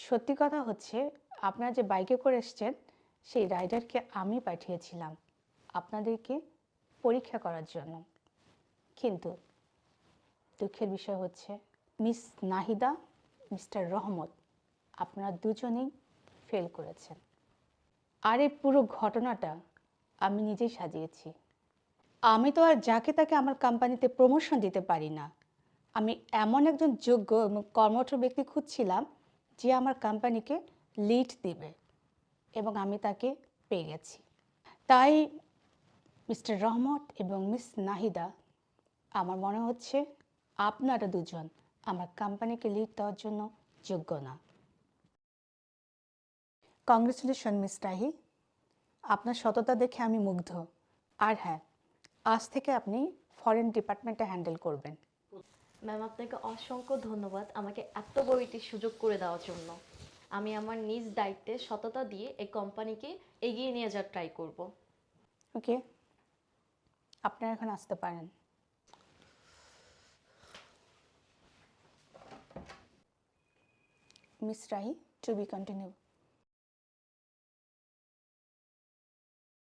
সত্যি কথা হচ্ছে, আপনারা যে বাইকে করে এসছেন সেই রাইডারকে আমি পাঠিয়েছিলাম আপনাদেরকে পরীক্ষা করার জন্য। কিন্তু দুঃখের বিষয় হচ্ছে মিস নাহিদা, মিস্টার রহমত, আপনারা দুজনেই ফেল করেছেন। আর এই পুরো ঘটনাটা আমি নিজেই সাজিয়েছি। আমি তো আর যাকে তাকে আমার কোম্পানিতে প্রমোশন দিতে পারি না। আমি এমন একজন যোগ্য এবং কর্মঠ ব্যক্তি খুঁজছিলাম যে আমার কোম্পানিকে লিড দেবে, এবং আমি তাকে পেয়ে গেছি। তাই মিস্টার রহমত এবং মিস নাহিদা, আমার মনে হচ্ছে আপনারা দুজন আমার কোম্পানিকে লিড দেওয়ার জন্য যোগ্য না। কংগ্রেচুলেশন মিস রাহি, আপনার সততা দেখে আমি মুগ্ধ। আর হ্যাঁ, আজ থেকে আপনি ফরেন ডিপার্টমেন্টে হ্যান্ডেল করবেন। ম্যাম, আপনাকে অসংখ্য ধন্যবাদ আমাকে এত বড় একটি সুযোগ করে দেওয়ার জন্য। আমি আমার নিজ দায়িত্বে সততা দিয়ে এই কোম্পানিকে এগিয়ে নিয়ে যাওয়ার ট্রাই করব। ওকে, আপনারা এখন আসতে পারেন। Miss Rahi, to be continue.